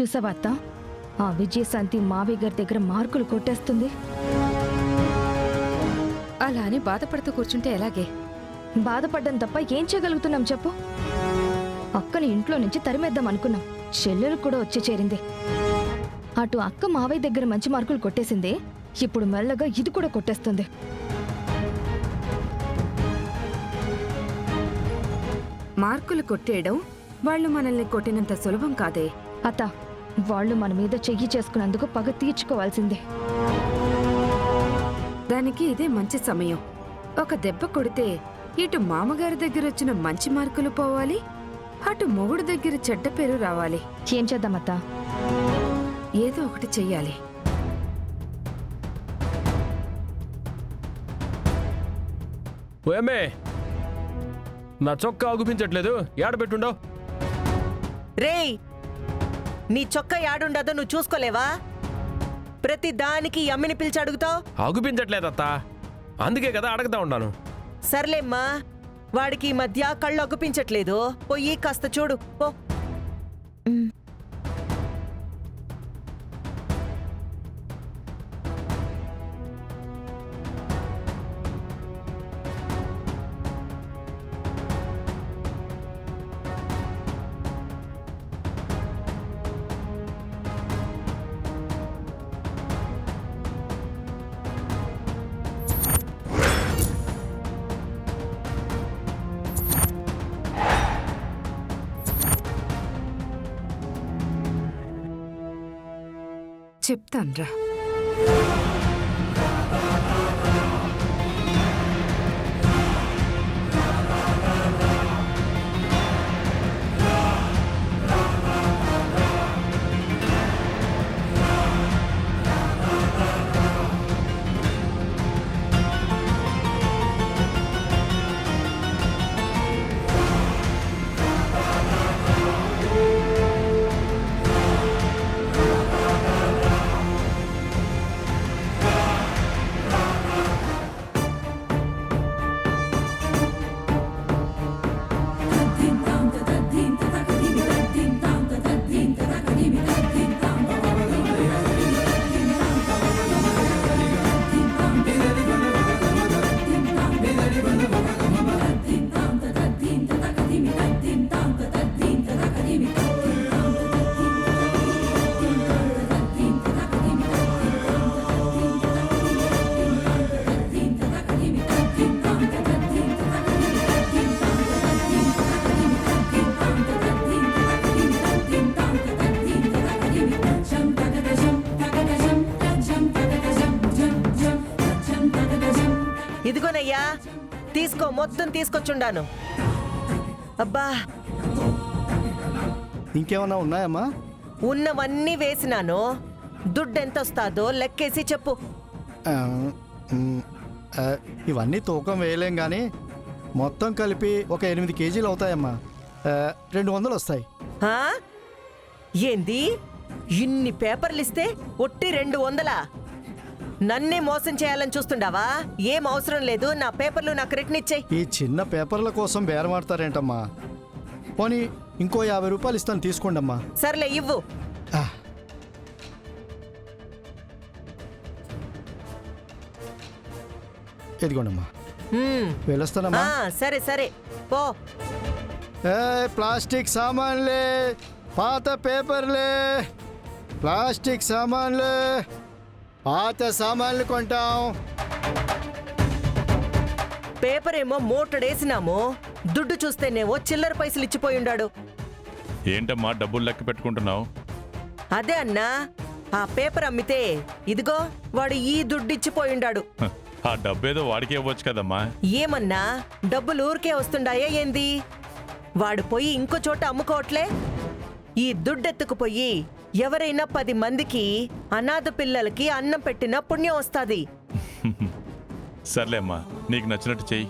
చూసావా అత్త, ఆ విజయశాంతి మావయ్య గారి దగ్గర మార్కులు కొట్టేస్తుంది. అలా అని బాధపడుతూ కూర్చుంటే ఎలాగే? బాధపడ్డం తప్ప ఏం చేయగలుగుతున్నాం చెప్పు? అక్కని ఇంట్లో నుంచి తరిమేద్దాం అనుకున్నాం. చెల్లెలు కూడా వచ్చి చేరింది. అటు అక్క మావయ్య దగ్గర మంచి మార్కులు కొట్టేసింది, ఇప్పుడు మెల్లగా ఇది కూడా కొట్టేస్తుంది. మార్కులు కొట్టేయడం వాళ్ళు మనల్ని కొట్టినంత సులభం కాదే. అత్త, వాళ్ళు మన మీద చెయ్యి చేసుకున్నందుకు పగ తీర్చుకోవాల్సిందే. దానికి ఇదే మంచి సమయం. ఒక దెబ్బ కొడితే ఇటు మామగారి దగ్గర వచ్చిన మంచి మార్కులు పోవాలి, అటు మొగుడు దగ్గర చెడ్డ పేరు రావాలి. ఏం చేద్దామత్తా? ఏదో ఒకటి చెయ్యాలి. ఓయమ్మే, నా చొక్కా ఆగుపించట్లేదు, ఏడబెట్టుండవు. రేయ్, నీ చొక్కా యాడుండదో నువ్వు చూసుకోలేవా? ప్రతి దానికి అమ్మిని పిలిచి అడుగుతావు. ఆగుపించట్లేదత్తా, అందుకే కదా అడగతా ఉన్నాను. సర్లేమ్మా, వాడికి ఈ మధ్య కళ్ళు అగ్గుపించట్లేదు. పోయి కాస్త చూడు పో. చెప్తాన్రా. ఇదిగోనయ్యా, తీసుకో, మొత్తం తీసుకొచ్చుండాను. అబ్బా, ఇంకేమన్నా ఉన్నాయమ్మా? ఉన్నవన్నీ వేసినాను. దుడ్డెంత వస్తాదో లెక్కేసి చెప్పు. ఇవన్నీ తూకం వేయలేం కానీ మొత్తం కలిపి ఒక 8 కేజీలు అవుతాయమ్మా. 200 వస్తాయి. ఆ? ఏంది? ఇన్ని పేపర్లు ఇస్తే ఒట్టి 200? నన్నే మోసం చేయాలని చూస్తుండావా? ఏం అవసరం లేదు, నా పేపర్లు నాకు రిటర్న్ ఇచ్చేయ్. ఈ చిన్న పేపర్ల కోసం బేరమాడతారేంటమ్మా? పోనీ ఇంకో 50 రూపాయలు ఇస్తాను, తీసుకోండమ్మా. సర్లే, ఇవ్వు. ఎదిగోండమ్మా, వెళ్ళొస్తానమ్మా. సరే సరే, పో. ప్లాస్టిక్ సామాన్లే, పాత పేపర్లే, ప్లాస్టిక్ సామాన్లే, పాత సామాన్లు కొంటాం. పేపర్ ఏమో మూటడేసినాము, దుడ్డు చూస్తేనేవో చిల్లర పైసలు ఇచ్చిపోయిండాడు. ఏంటమ్మా డబ్బులు లెక్క పెట్టుకుంటున్నావు? అదే అన్నా, ఆ పేపర్ అమ్మితే ఇదిగో వాడు ఈ దుడ్డు ఇచ్చిపోయిండాడు. ఆ డబ్బేదో వాడికే ఇవ్వచ్చు కదమ్మా. ఏమన్నా, డబ్బులు ఊరికే వస్తుండాయా ఏంది? వాడు పోయి ఇంకో చోట అమ్ముకోవట్లే. ఈ దుడ్డెత్తుకుపోయి ఎవరైనా 10 మందికి, అనాథ పిల్లలకి అన్నం పెట్టిన పుణ్యం వస్తాది. సర్లే అమ్మా, నీకు నచ్చినట్టు చెయ్యి.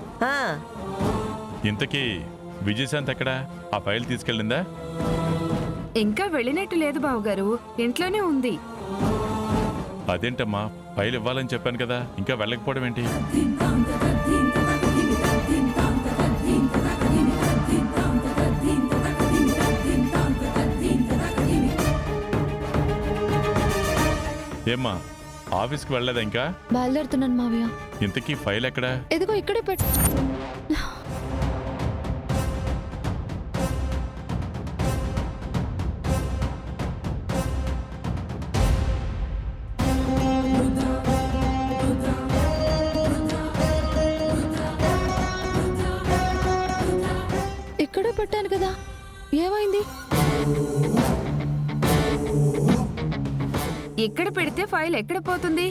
ఇంతకీ విజయశాంతి ఎక్కడా? ఆ ఫైల్ తీసుకెళ్ళిందా? ఇంకా వెళ్ళినట్టు లేదు బావగారు, ఇంట్లోనే ఉంది. అదేంటమ్మా, ఫైల్ ఇవ్వాలని చెప్పాను కదా, ఇంకా వెళ్ళకపోవడం ఏంటి? ఏమ్మా ఆఫీస్కి వెళ్ళలేదా ఇంకా? బయలుదేరుతున్నాను మావయ్య. ఇంతకీ ఫైల్ ఎక్కడా? ఎదిగో ఇక్కడే పెట్టు. ఇక్కడే పెట్టాను కదా, ఏమైంది? ఇక్కడ పెడితే ఫైల్ ఎక్కడ పోతుంది?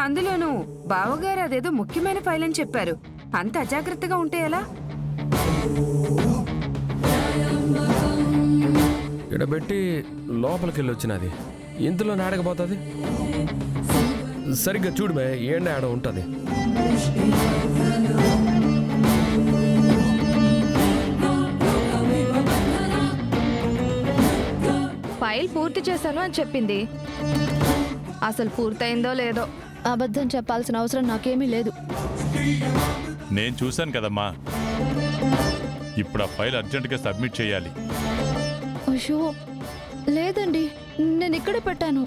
అందులోనూ బావగారు అదేదో ముఖ్యమైన ఫైల్ అని చెప్పారు. అంత అజాగ్రత్తగా ఉంటే ఎలా? ఇక్కడ పెట్టి లోపలికి వెళ్ళి వచ్చినది ఇంతలో నాడకపోతుంది. సరిగ్గా చూడు బే, ఏండ ఆడ ఉంటుంది. ఫైల్ పూర్తి చేశాను అని చెప్పింది, అసలు పూర్తయిందో లేదో. అబద్ధం చెప్పాల్సిన అవసరం నాకేమీ లేదు. నేను చూశాను కదమ్మా. ఇప్పుడు ఆ ఫైల్ అర్జెంటుగా సబ్మిట్ చేయాలి. అయ్యో లేదండి, నేను ఇక్కడే పెట్టాను.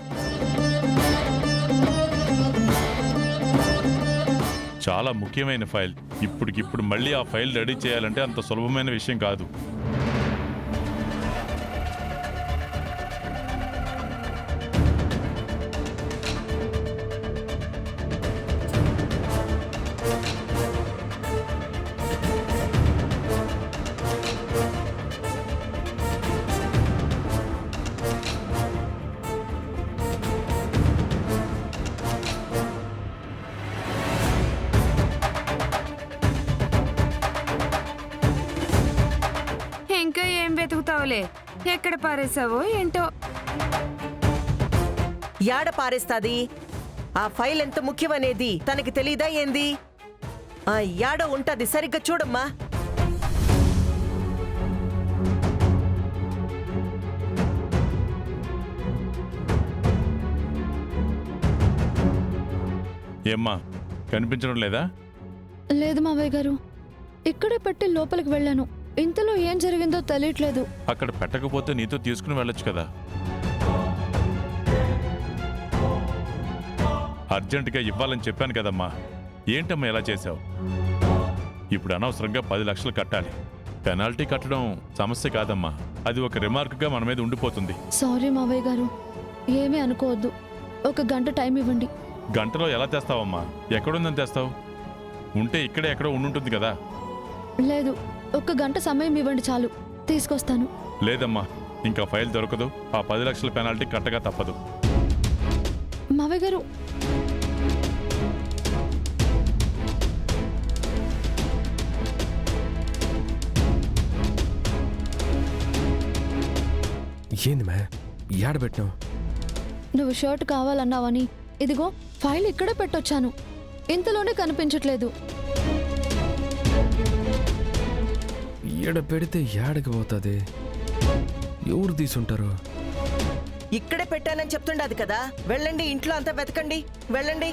చాలా ముఖ్యమైన ఫైల్. ఇప్పటికిప్పుడు మళ్ళీ ఆ ఫైల్ రెడీ చేయాలంటే అంత సులభమైన విషయం కాదు. ఇంకా ఏం వెతుకుతావులే, ఎక్కడ పారేసావో ఏంటో. యాడ పారేస్తాది? ఆ ఫైల్ ఎంత ముఖ్యమనేది తనకి తెలీదా ఏంది? ఆ యాడ ఉంటది, సరిగ్గా చూడమ్మా. ఏమ్మా కనిపించడం లేదా? లేదు మావయ్య గారు, ఇక్కడే పెట్టి లోపలికి వెళ్ళాను. ఇంతలో ఏం జరిగిందో తెలియట్లేదు. అక్కడ పెట్టకపోతే నీతో తీసుకుని వెళ్ళొచ్చు కదా. అర్జెంటుగా ఇవ్వాలని చెప్పాను కదమ్మా. ఏంటమ్మా ఎలా చేశావు? ఇప్పుడు అనవసరంగా 10 లక్షలు కట్టాలి. పెనాల్టీ కట్టడం సమస్య కాదమ్మా, అది ఒక రిమార్క్గా మన మీద ఉండిపోతుంది. సారీ మావయ్య గారు, ఏమీ అనుకోవద్దు. 1 గంట టైం ఇవ్వండి. గంటలో ఎలా తెస్తావమ్మా? ఎక్కడుందని తెస్తావు? ఉంటే ఇక్కడే ఎక్కడో ఉండుంటుంది కదా. లేదు, 1 గంట సమయం ఇవ్వండి చాలు, తీసుకొస్తాను. లేదమ్మా, ఇంకా ఫైల్ దొరకదు. ఆ 10 లక్షల పెనాల్టీ కట్టగా తప్పదు. మావయ్య గారు, ఏంది మే, ఏడ పెట్టినావు? నువ్వు షర్ట్ కావాలన్నావని ఇదిగో ఫైల్ ఇక్కడే పెట్టొచ్చాను. ఇంతలోనే కనిపించట్లేదు. ఏడ పెడితే ఏడకి పోతుంది? ఎవరు తీసుంటారు? ఇక్కడే పెట్టానని చెప్తుండదు కదా. వెళ్ళండి, ఇంట్లో అంతా వెతకండి, వెళ్ళండి.